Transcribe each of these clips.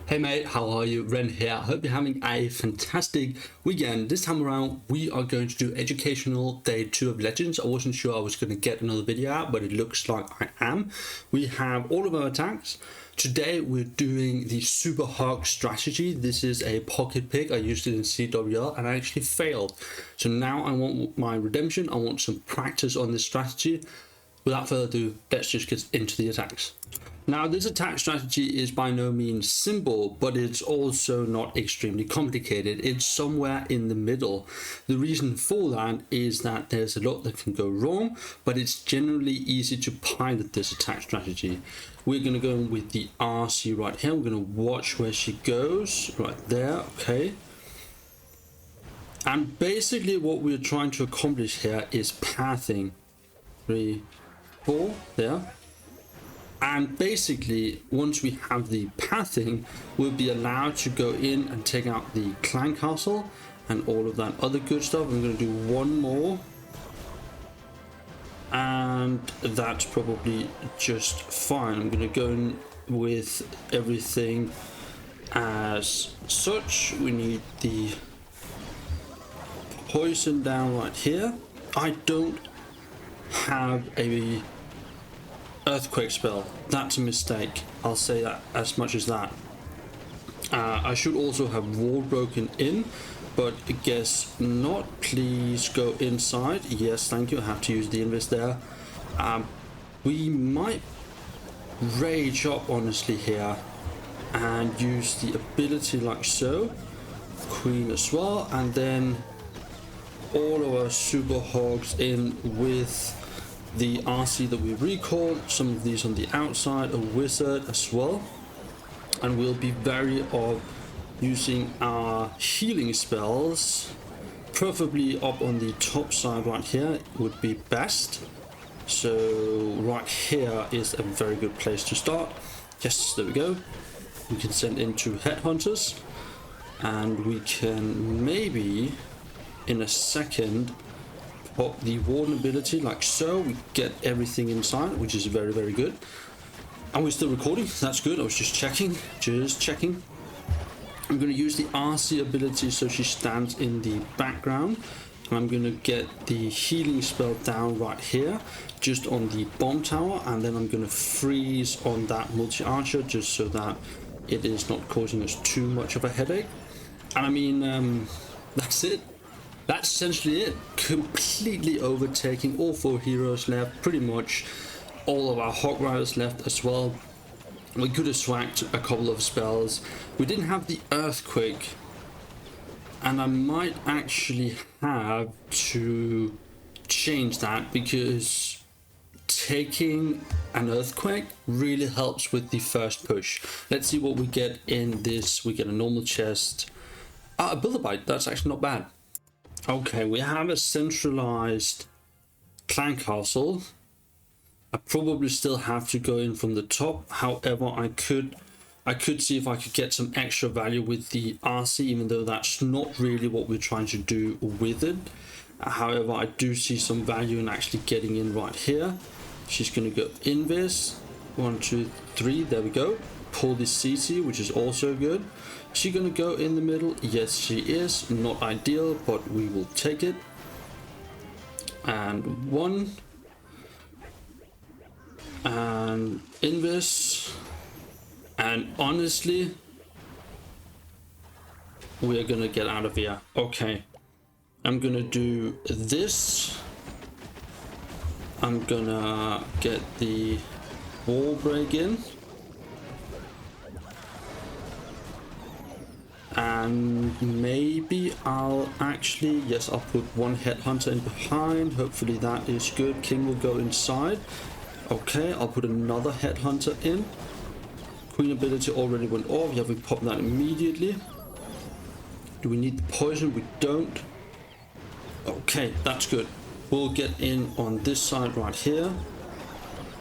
Hey mate, how are you? Ren here. I hope you're having a fantastic weekend. This time around, we are going to do educational day 2 of Legends. I wasn't sure I was going to get another video out, but it looks like I am. We have all of our attacks. Today we're doing the Super Hogs strategy. This is a pocket pick. I used it in CWL and I actually failed. So now I want my redemption. I want some practice on this strategy. Without further ado, let's just get into the attacks. Now, this attack strategy is by no means simple, but it's also not extremely complicated. It's somewhere in the middle. The reason for that is that there's a lot that can go wrong, but it's generally easy to pilot this attack strategy. We're going to go in with the RC right here. We're going to watch where she goes right there. Okay. And basically what we're trying to accomplish here is pathing. 3, 4, there. And basically, once we have the pathing, we'll be allowed to go in and take out the clan castle and all of that other good stuff. I'm going to do one more. And that's probably just fine. I'm going to go in with everything as such. We need the poison down right here. I don't have a earthquake spell. That's a mistake. I'll say that as much as that. I should also have wall broken in, but I guess not. Please go inside. Yes, thank you. I have to use the invis there. We might rage up honestly here and use the ability like so. Queen as well, and then all of our super hogs in with the RC that we recalled, some of these on the outside, a wizard as well, and we'll be wary of using our healing spells, preferably up on the top side right here would be best. So right here is a very good place to start. Yes, there we go. We can send in 2 headhunters, and we can maybe in a second pop the warden ability like so. We get everything inside, which is very, very good. And we're still recording. That's good. I was just checking. I'm going to use the RC ability so she stands in the background. And I'm going to get the healing spell down right here, just on the bomb tower. And then I'm going to freeze on that multi-archer just so that it is not causing us too much of a headache. And I mean, that's it. That's essentially it. Completely overtaking all 4 heroes left, pretty much all of our hog riders left as well. We could have swagged a couple of spells. We didn't have the earthquake, and I might actually have to change that because taking an earthquake really helps with the first push. Let's see what we get in this. We get a normal chest. A builder bite, that's actually not bad. Okay, we have a centralized clan castle. I probably still have to go in from the top. However, I could see if I could get some extra value with the RC, even though that's not really what we're trying to do with it. However, I do see some value in actually getting in right here. She's going to go invis. 1, 2, 3. There we go. Pull the CC, which is also good. Is she gonna go in the middle? Yes, she is. Not ideal, but we will take it. And 1. And invis. And honestly, we're gonna get out of here. Okay. I'm gonna do this. I'm gonna get the wall break in. And maybe I'll actually, yes, I'll put 1 headhunter in behind. Hopefully that is good. King will go inside. Okay, I'll put another headhunter in. Queen ability already went off. Yeah, we pop that immediately. Do we need the poison? We don't. Okay, that's good. We'll get in on this side right here.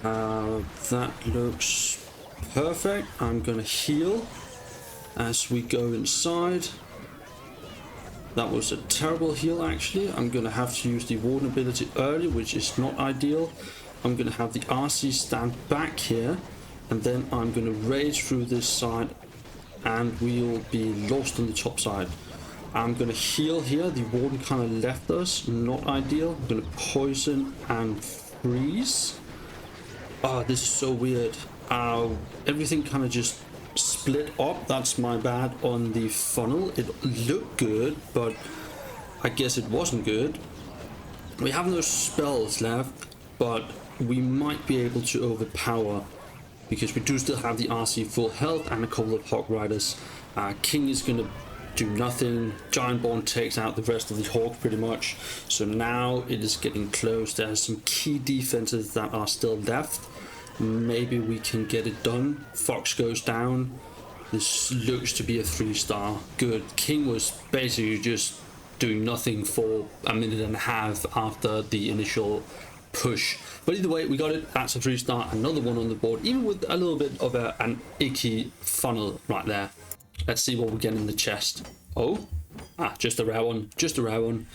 That looks perfect. I'm gonna heal as we go inside. That was a terrible heal actually. I'm gonna have to use the warden ability early, which is not ideal. I'm gonna have the RC stand back here, and then I'm gonna rage through this side and we'll be lost on the top side. I'm gonna heal here. The warden kind of left us, not ideal. I'm gonna poison and freeze. Oh, this is so weird. Everything kind of just split up. That's my bad on the funnel. It looked good, but I guess it wasn't good. We have no spells left, but we might be able to overpower, because we do still have the RC full health and a couple of Hog Riders. King is gonna do nothing. Giantborn takes out the rest of the Hogs pretty much. So now it is getting close. There are some key defenses that are still left. Maybe we can get it done. Fox goes down. This looks to be a 3-star. Good. King was basically just doing nothing for a minute and a half after the initial push. But either way, we got it. That's a 3-star. Another one on the board, even with a little bit of an icky funnel right there. Let's see what we get in the chest. Oh, just a rare one. Just a rare one.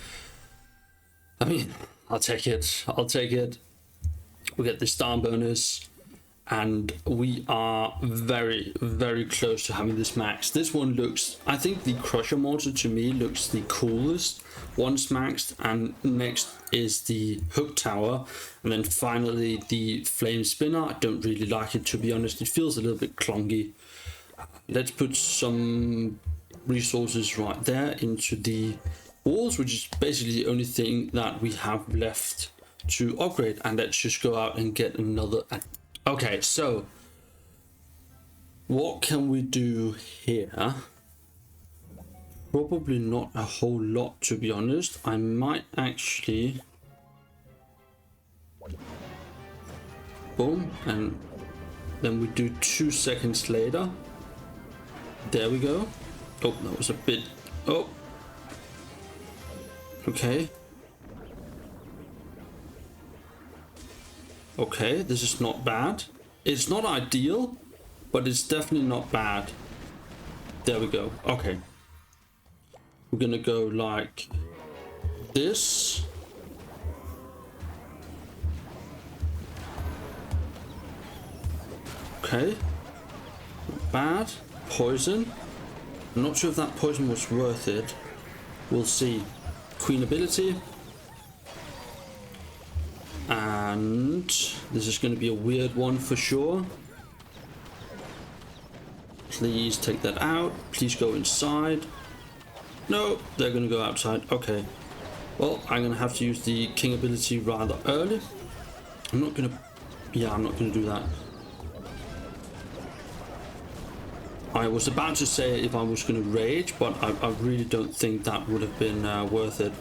I mean, I'll take it. I'll take it. We get the star bonus, and we are very, very close to having this max. This one looks, I think the Crusher Mortar to me looks the coolest once maxed, and next is the Hook Tower, and then finally the Flame Spinner. I don't really like it, to be honest. It feels a little bit clunky. Let's put some resources right there into the walls, which is basically the only thing that we have left to upgrade. And let's just go out and get another. Okay, so what can we do here? Probably not a whole lot, to be honest. I might actually boom, and then we do 2 seconds later. There we go. Oh, that was a bit. Oh, okay. Okay, this is not bad. It's not ideal, but it's definitely not bad. There we go. Okay. We're gonna go like this. Okay. Not bad. Poison. I'm not sure if that poison was worth it. We'll see. Queen ability. And this is going to be a weird one for sure. Please take that out. Please go inside. No, they're going to go outside. Okay. Well, I'm going to have to use the king ability rather early. I'm not going to... Yeah, I'm not going to do that. I was about to say if I was going to rage, but I really don't think that would have been worth it.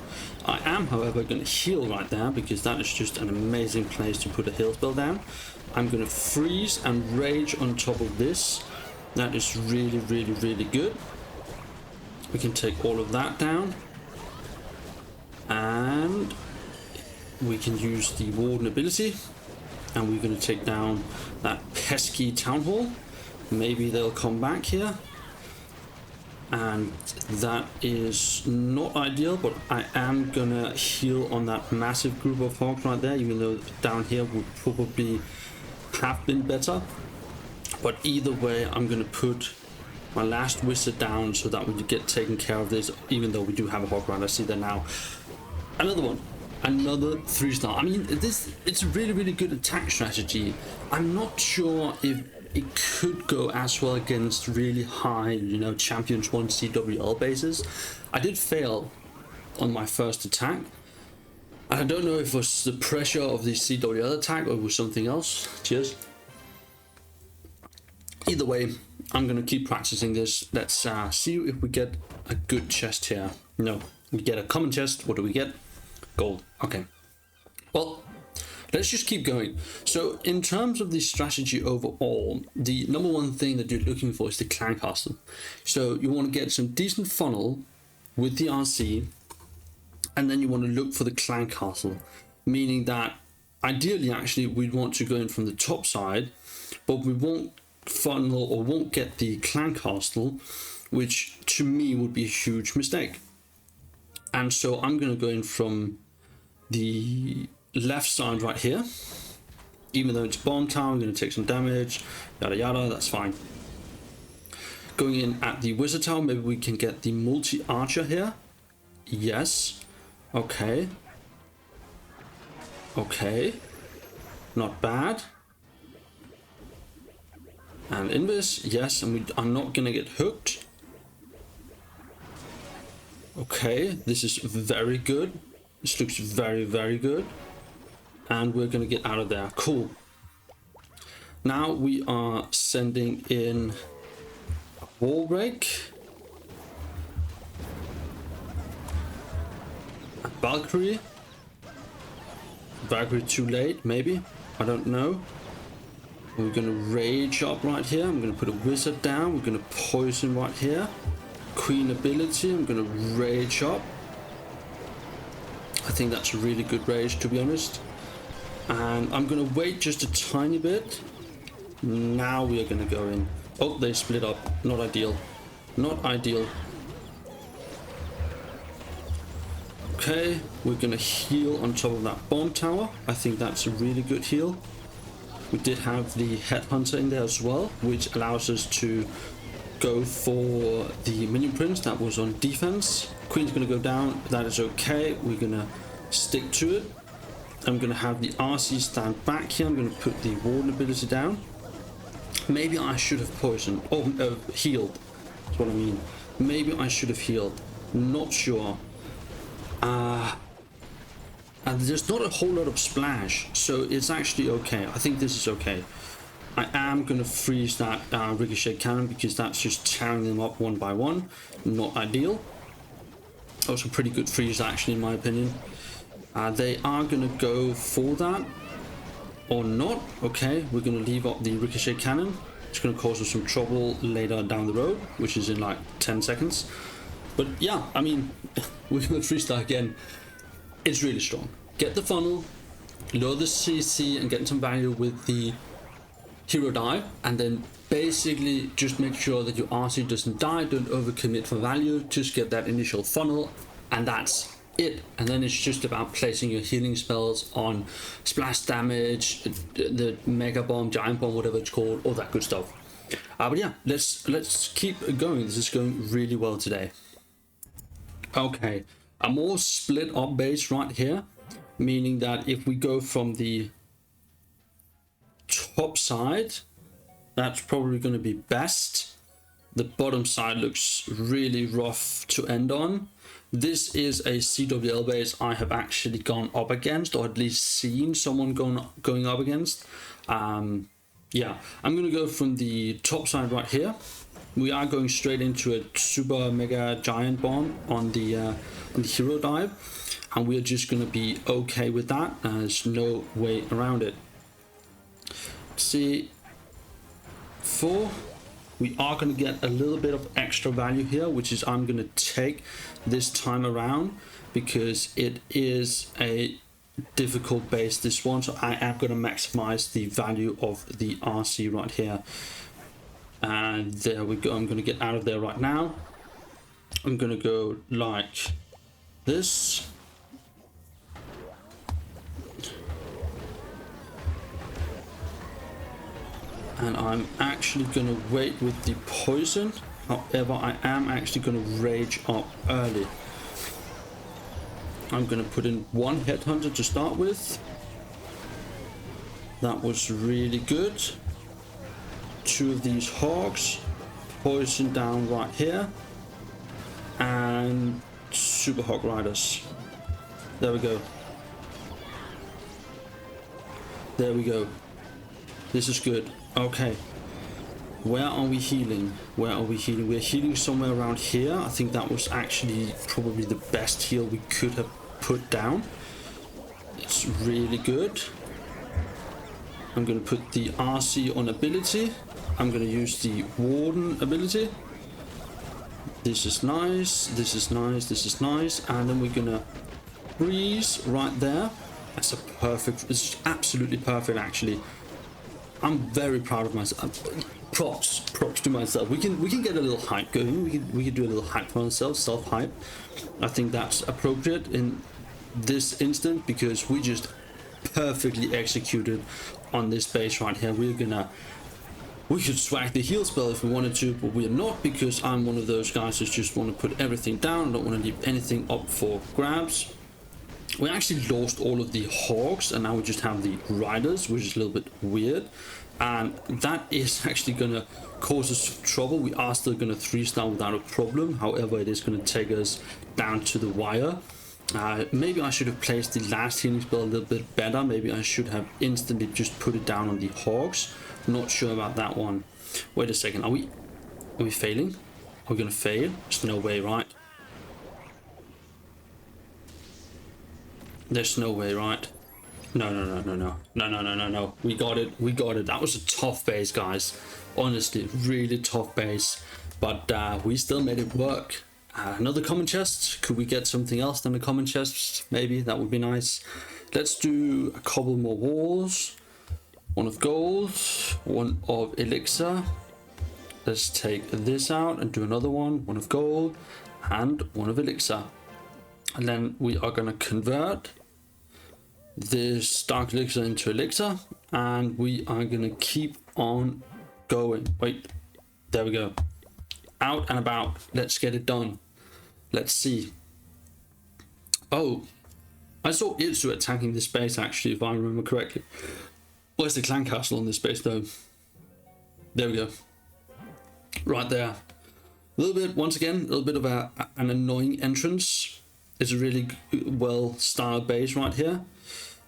I am, however, going to heal right there, because that is just an amazing place to put a heal spell down. I'm going to freeze and rage on top of this. That is really, really, really good. We can take all of that down. And we can use the Warden ability. And we're going to take down that pesky Town Hall. Maybe they'll come back here. And that is not ideal, but I am gonna heal on that massive group of Hogs right there, even though down here would probably have been better. But either way, I'm gonna put my last wizard down so that we can get taken care of this, even though we do have a Hog Rider. I see that now. Another one. Another 3-star. I mean, it's a really, really good attack strategy. I'm not sure if it could go as well against really high, you know, Champions 1 CWL bases. I did fail on my first attack. I don't know if it was the pressure of the CWL attack or it was something else. Cheers. Either way, I'm going to keep practicing this. Let's see if we get a good chest here. No, we get a common chest. What do we get? Gold. Okay. Well, let's just keep going. So in terms of the strategy overall, the number one thing that you're looking for is the clan castle. So you want to get some decent funnel with the RC, and then you want to look for the clan castle, meaning that ideally actually we'd want to go in from the top side, but we won't funnel or won't get the clan castle, which to me would be a huge mistake. And so I'm going to go in from the left side right here. Even though it's bomb tower, I'm going to take some damage, yada yada, that's fine. Going in at the wizard tower, maybe we can get the multi-archer here. Yes. Okay. Okay. Not bad. And invis, yes, and we are not gonna get hooked. Okay, this is very good. This looks very, very good. And we're gonna get out of there. Cool. Now we are sending in a wall break. A Valkyrie. Valkyrie too late, maybe. I don't know. We're gonna rage up right here. I'm gonna put a wizard down. We're gonna poison right here. Queen ability. I'm gonna rage up. I think that's a really good rage, to be honest. And I'm gonna wait just a tiny bit. Now we are gonna go in. Oh, they split up. Not ideal. Not ideal. Okay, we're gonna heal on top of that bomb tower. I think that's a really good heal. We did have the headhunter in there as well, which allows us to go for the minion prince that was on defense. Queen's gonna go down. That is okay. We're gonna stick to it. I'm gonna have the RC stand back here. I'm gonna put the warden ability down. Maybe I should have poisoned. Oh, healed. That's what I mean. Maybe I should have healed. Not sure. And there's not a whole lot of splash, so it's actually okay. I think this is okay. I am going to freeze that ricochet cannon because that's just tearing them up one by one. Not ideal. Also pretty good freeze actually in my opinion. They are going to go for that or not. Okay, we're going to leave up the ricochet cannon. It's going to cause us some trouble later down the road, which is in like 10 seconds. But yeah, I mean, we're going to freeze that again. It's really strong. Get the funnel, lower the CC and get some value with the hero dive, and then basically just make sure that your RC doesn't die. Don't overcommit for value, just get that initial funnel, and that's it. And then it's just about placing your healing spells on splash damage, the mega bomb, giant bomb, whatever it's called, all that good stuff. But yeah, let's keep going. This is going really well today. Okay, a more split up base right here, meaning that if we go from the top side, that's probably going to be best. The bottom side looks really rough to end on. This is a CWL base I have actually gone up against, or at least seen someone going up against. Yeah, I'm going to go from the top side right here. We are going straight into a super mega giant bomb on the hero dive, and we're just going to be okay with that. There's no way around it. C4, we are going to get a little bit of extra value here, which is I'm going to take this time around because it is a difficult base, this one, so I am going to maximize the value of the RC right here. And there we go. I'm going to get out of there right now. I'm going to go like this. And I'm actually going to wait with the poison. However, I am actually going to rage up early. I'm going to put in one headhunter to start with. That was really good. Two of these hogs, poison down right here, and super hog riders. There we go. There we go. This is good. Okay, where are we healing? Where are we healing? We're healing somewhere around here. I think that was actually probably the best heal we could have put down. It's really good. I'm going to put the RC on ability. I'm going to use the warden ability. This is nice, this is nice, this is nice. And then we're going to freeze right there. That's a perfect, it's absolutely perfect actually. I'm very proud of myself. Props to myself. We can get a little hype going. We can do a little hype for ourselves, self-hype. I think that's appropriate in this instant because we just perfectly executed on this base right here. We're We could swag the heal spell if we wanted to, but we're not, because I'm one of those guys who just want to put everything down, don't want to leave anything up for grabs. We actually lost all of the Hogs, and now we just have the Riders, which is a little bit weird. And that is actually going to cause us trouble. We are still going to 3-star without a problem. However, it is going to take us down to the wire. Maybe I should have placed the last healing spell a little bit better. Maybe I should have instantly just put it down on the Hogs. Not sure about that one. Wait a second. Are we failing? Are we going to fail? There's no way, right? There's no way, right? No. We got it. That was a tough base, guys. Honestly, really tough base. But we still made it work. Another common chest. Could we get something else than a common chest? Maybe that would be nice. Let's do a couple more walls. One of gold, one of elixir. Let's take this out and do another one. One of gold and one of elixir. And then we are going to convert this dark elixir into elixir, and we are going to keep on going. Wait, there we go. Out and about. Let's get it done. Let's see. Oh, I saw Itsu attacking this base, actually, if I remember correctly. Where's the clan castle on this base, though? There we go. Right there. A little bit, once again, a little bit of an annoying entrance. It's a really well styled base right here.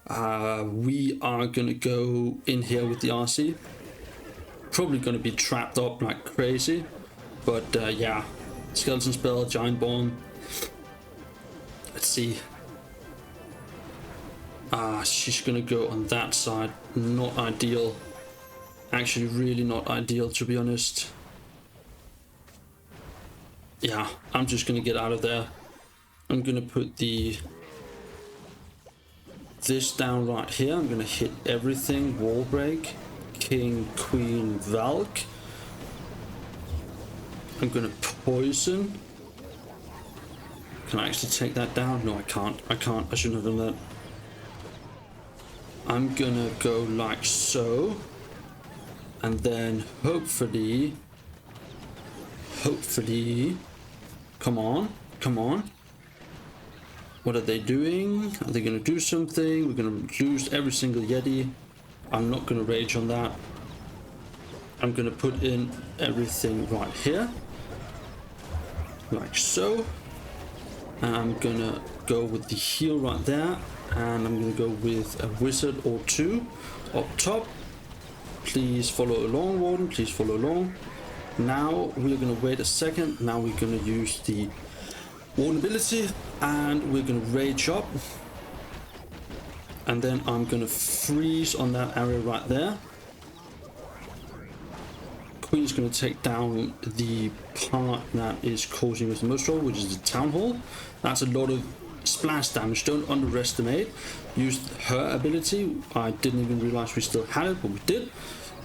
We are going to go in here with the RC. Probably going to be trapped up like crazy. But yeah, skeleton spell, giant bomb. Let's see. She's going to go on that side. Not ideal. Actually, really not ideal, to be honest. Yeah, I'm just going to get out of there. I'm going to put this down right here. I'm going to hit everything. Wall break. King, Queen, Valk. I'm going to poison. Can I actually take that down? No, I can't. I shouldn't have done that. I'm going to go like so. And then hopefully... Come on. What are they doing? Are they going to do something? We're going to lose every single Yeti. I'm not going to rage on that. I'm going to put in everything right here. Like so. And I'm going to go with the heal right there. And I'm going to go with a wizard or two up top. Please follow along, Warden. Please follow along. Now we're going to wait a second. Now we're going to use the Warden ability, and we're going to rage up, and then I'm going to freeze on that area right there. Queen's going to take down the part that is causing us the most trouble, which is the town hall. That's a lot of splash damage. Don't underestimate. Used her ability. I didn't even realize we still had it, but we did.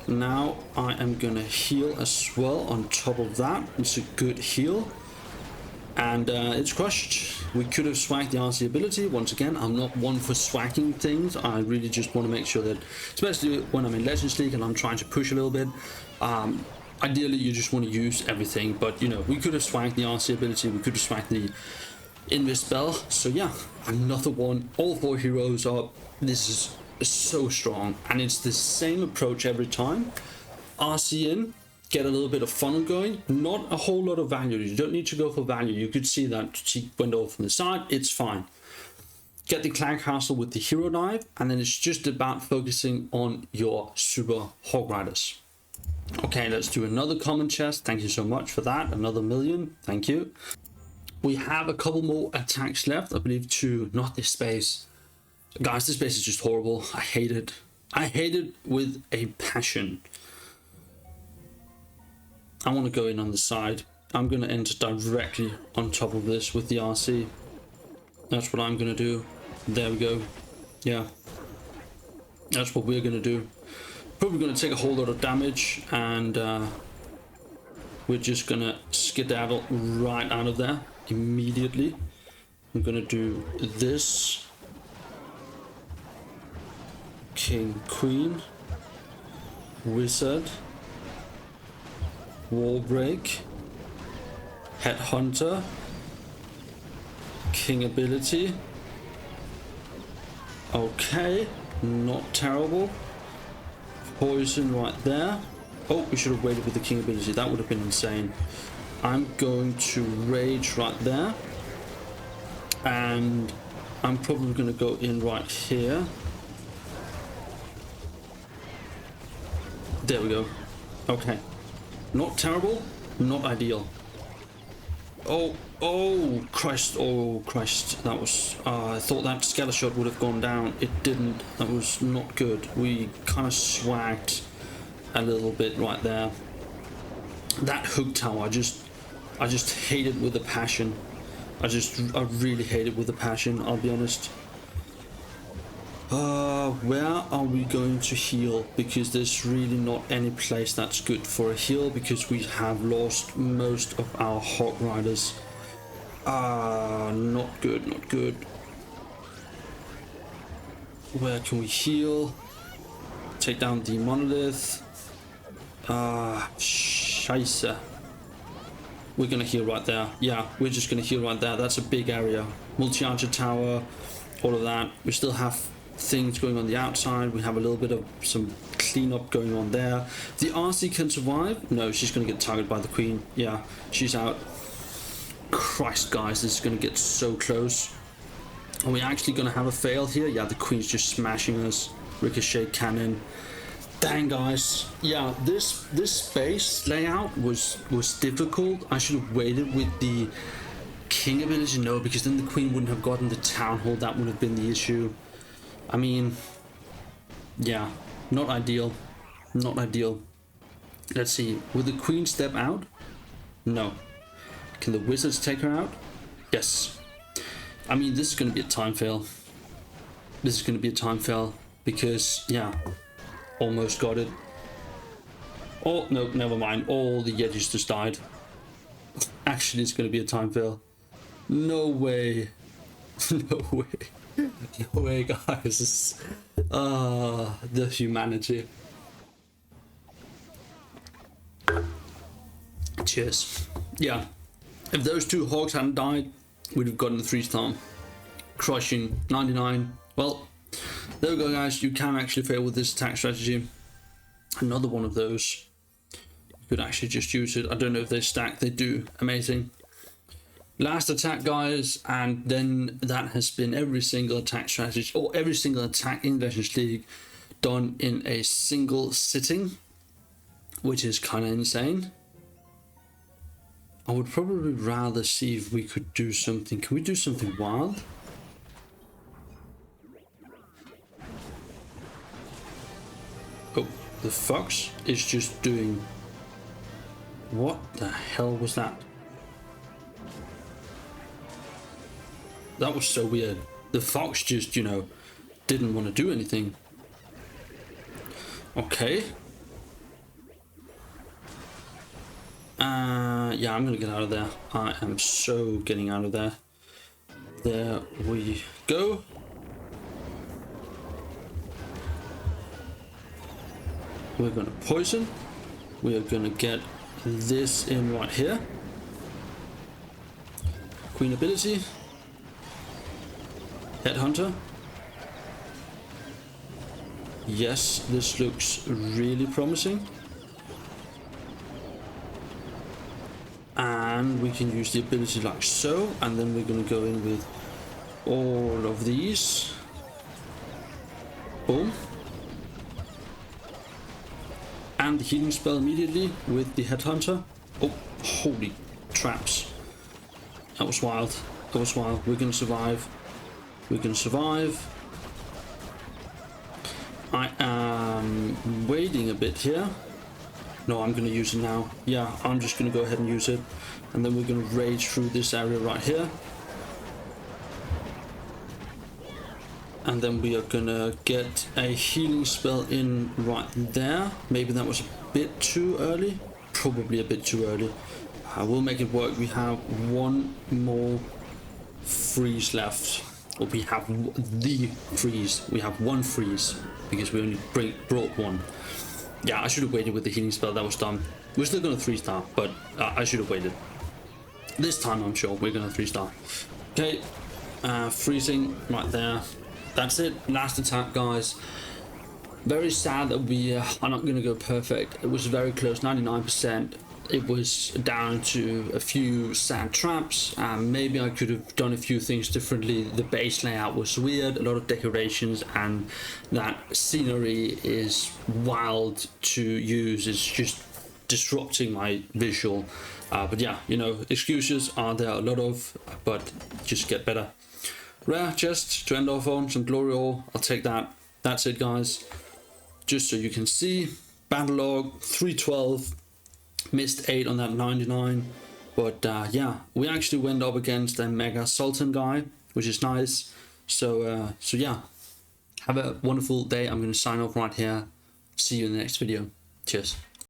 Now I am going to heal as well on top of that. It's a good heal. And it's crushed. We could have swagged the RC ability. Once again, I'm not one for swagging things. I really just want to make sure that, especially when I'm in Legends League and I'm trying to push a little bit, ideally you just want to use everything. But, you know, we could have swagged the RC ability. We could have swagged the Invis spell. So, yeah, another one. All 4 heroes up. This is so strong. And it's the same approach every time. RC in. Get a little bit of funnel going, not a whole lot of value. You don't need to go for value. You could see that she went over from the side. It's fine. Get the clan castle with the hero dive, and then it's just about focusing on your super hog riders. Okay, let's do another common chest. Thank you so much for that. Another million. Thank you. We have a couple more attacks left. I believe 2. Not this space. Guys, this space is just horrible. I hate it. I hate it with a passion. I want to go in on the side. I'm going to enter directly on top of this with the RC. That's what I'm going to do. There we go. Yeah. That's what we're going to do. Probably going to take a whole lot of damage, and we're just going to skedaddle right out of there immediately. I'm going to do this. King, Queen, Wizard. Wall break. Headhunter. King ability. Okay, not terrible. Poison right there. Oh, we should have waited with the king ability. That would have been insane. I'm going to rage right there. And I'm probably going to go in right here. There we go. Okay. Not terrible, not ideal. Oh, oh, Christ, oh, Christ. That was, I thought that scatter shot would have gone down. It didn't. That was not good. We kind of swagged a little bit right there. That hook tower, I just hate it with a passion. I really hate it with a passion, I'll be honest. Where are we going to heal? Because there's really not any place that's good for a heal, because we have lost most of our Hog Riders. Not good, not good. Where can we heal? Take down the monolith. Scheisse. We're gonna heal right there. Yeah, we're just gonna heal right there. That's a big area. Multi-archer tower, all of that. We still have things going on the outside. We have a little bit of some cleanup going on there. The RC can survive. No, she's gonna get targeted by the queen. Yeah, she's out. Christ, guys, this is gonna get so close. Are we actually gonna have a fail here? Yeah, the queen's just smashing us. Ricochet cannon. Dang, guys. Yeah, this space layout was difficult. I should have waited with the king ability. No, because then the queen wouldn't have gotten the town hall. That would have been the issue. I mean, yeah, not ideal. Not ideal. Let's see. Will the queen step out? No. Can the wizards take her out? Yes. I mean, this is going to be a time fail. This is going to be a time fail because, yeah, almost got it. Oh, no, never mind. All the Yetis just died. Actually, it's going to be a time fail. No way. No way. No way, guys. The humanity. Cheers. Yeah. If those two hogs hadn't died, we'd have gotten the 3-star. Crushing 99. Well, there we go, guys. You can actually fail with this attack strategy. Another one of those. You could actually just use it. I don't know if they stack. They do. Amazing. Last attack, guys, and then that has been every single attack strategy, or every single attack in Legends League done in a single sitting, which is kind of insane. I would probably rather see if we could do something. Can we do something wild? Oh, the fox is just doing... What the hell was that? That was so weird. The fox just, you know, didn't want to do anything. Okay. Yeah, I'm gonna get out of there. I am so getting out of there. There we go. We're gonna poison. We are gonna get this in right here. Queen ability. Headhunter. Yes, this looks really promising. And we can use the ability like so, and then we're going to go in with all of these. Boom. And the healing spell immediately with the Headhunter. Oh, holy traps. That was wild. That was wild. We're going to survive. We're going to survive. I am waiting a bit here. No, I'm going to use it now. Yeah, I'm just going to go ahead and use it. And then we're going to rage through this area right here. And then we are going to get a healing spell in right there. Maybe that was a bit too early. Probably a bit too early. We'll make it work. We have one more freeze left. Or we have the freeze. We have one freeze because we only brought one. Yeah, I should have waited with the healing spell. That was dumb. We're still gonna 3-star, but I should have waited. This time I'm sure we're gonna 3-star. Okay, freezing right there. That's it, last attack, guys. Very sad that we are not gonna go perfect. It was very close, 99%. It was down to a few sad traps. Maybe I could have done a few things differently. The base layout was weird, a lot of decorations, and that scenery is wild to use. It's just disrupting my visual. But yeah, you know, excuses are there a lot of, but just get better. Rare chest to end off on, some glory ore, I'll take that. That's it, guys. Just so you can see, battle log 312. Missed 8 on that 99, but yeah, we actually went up against a Mega Sultan guy, which is nice. So yeah, have a wonderful day. I'm going to sign off right here. See you in the next video. Cheers.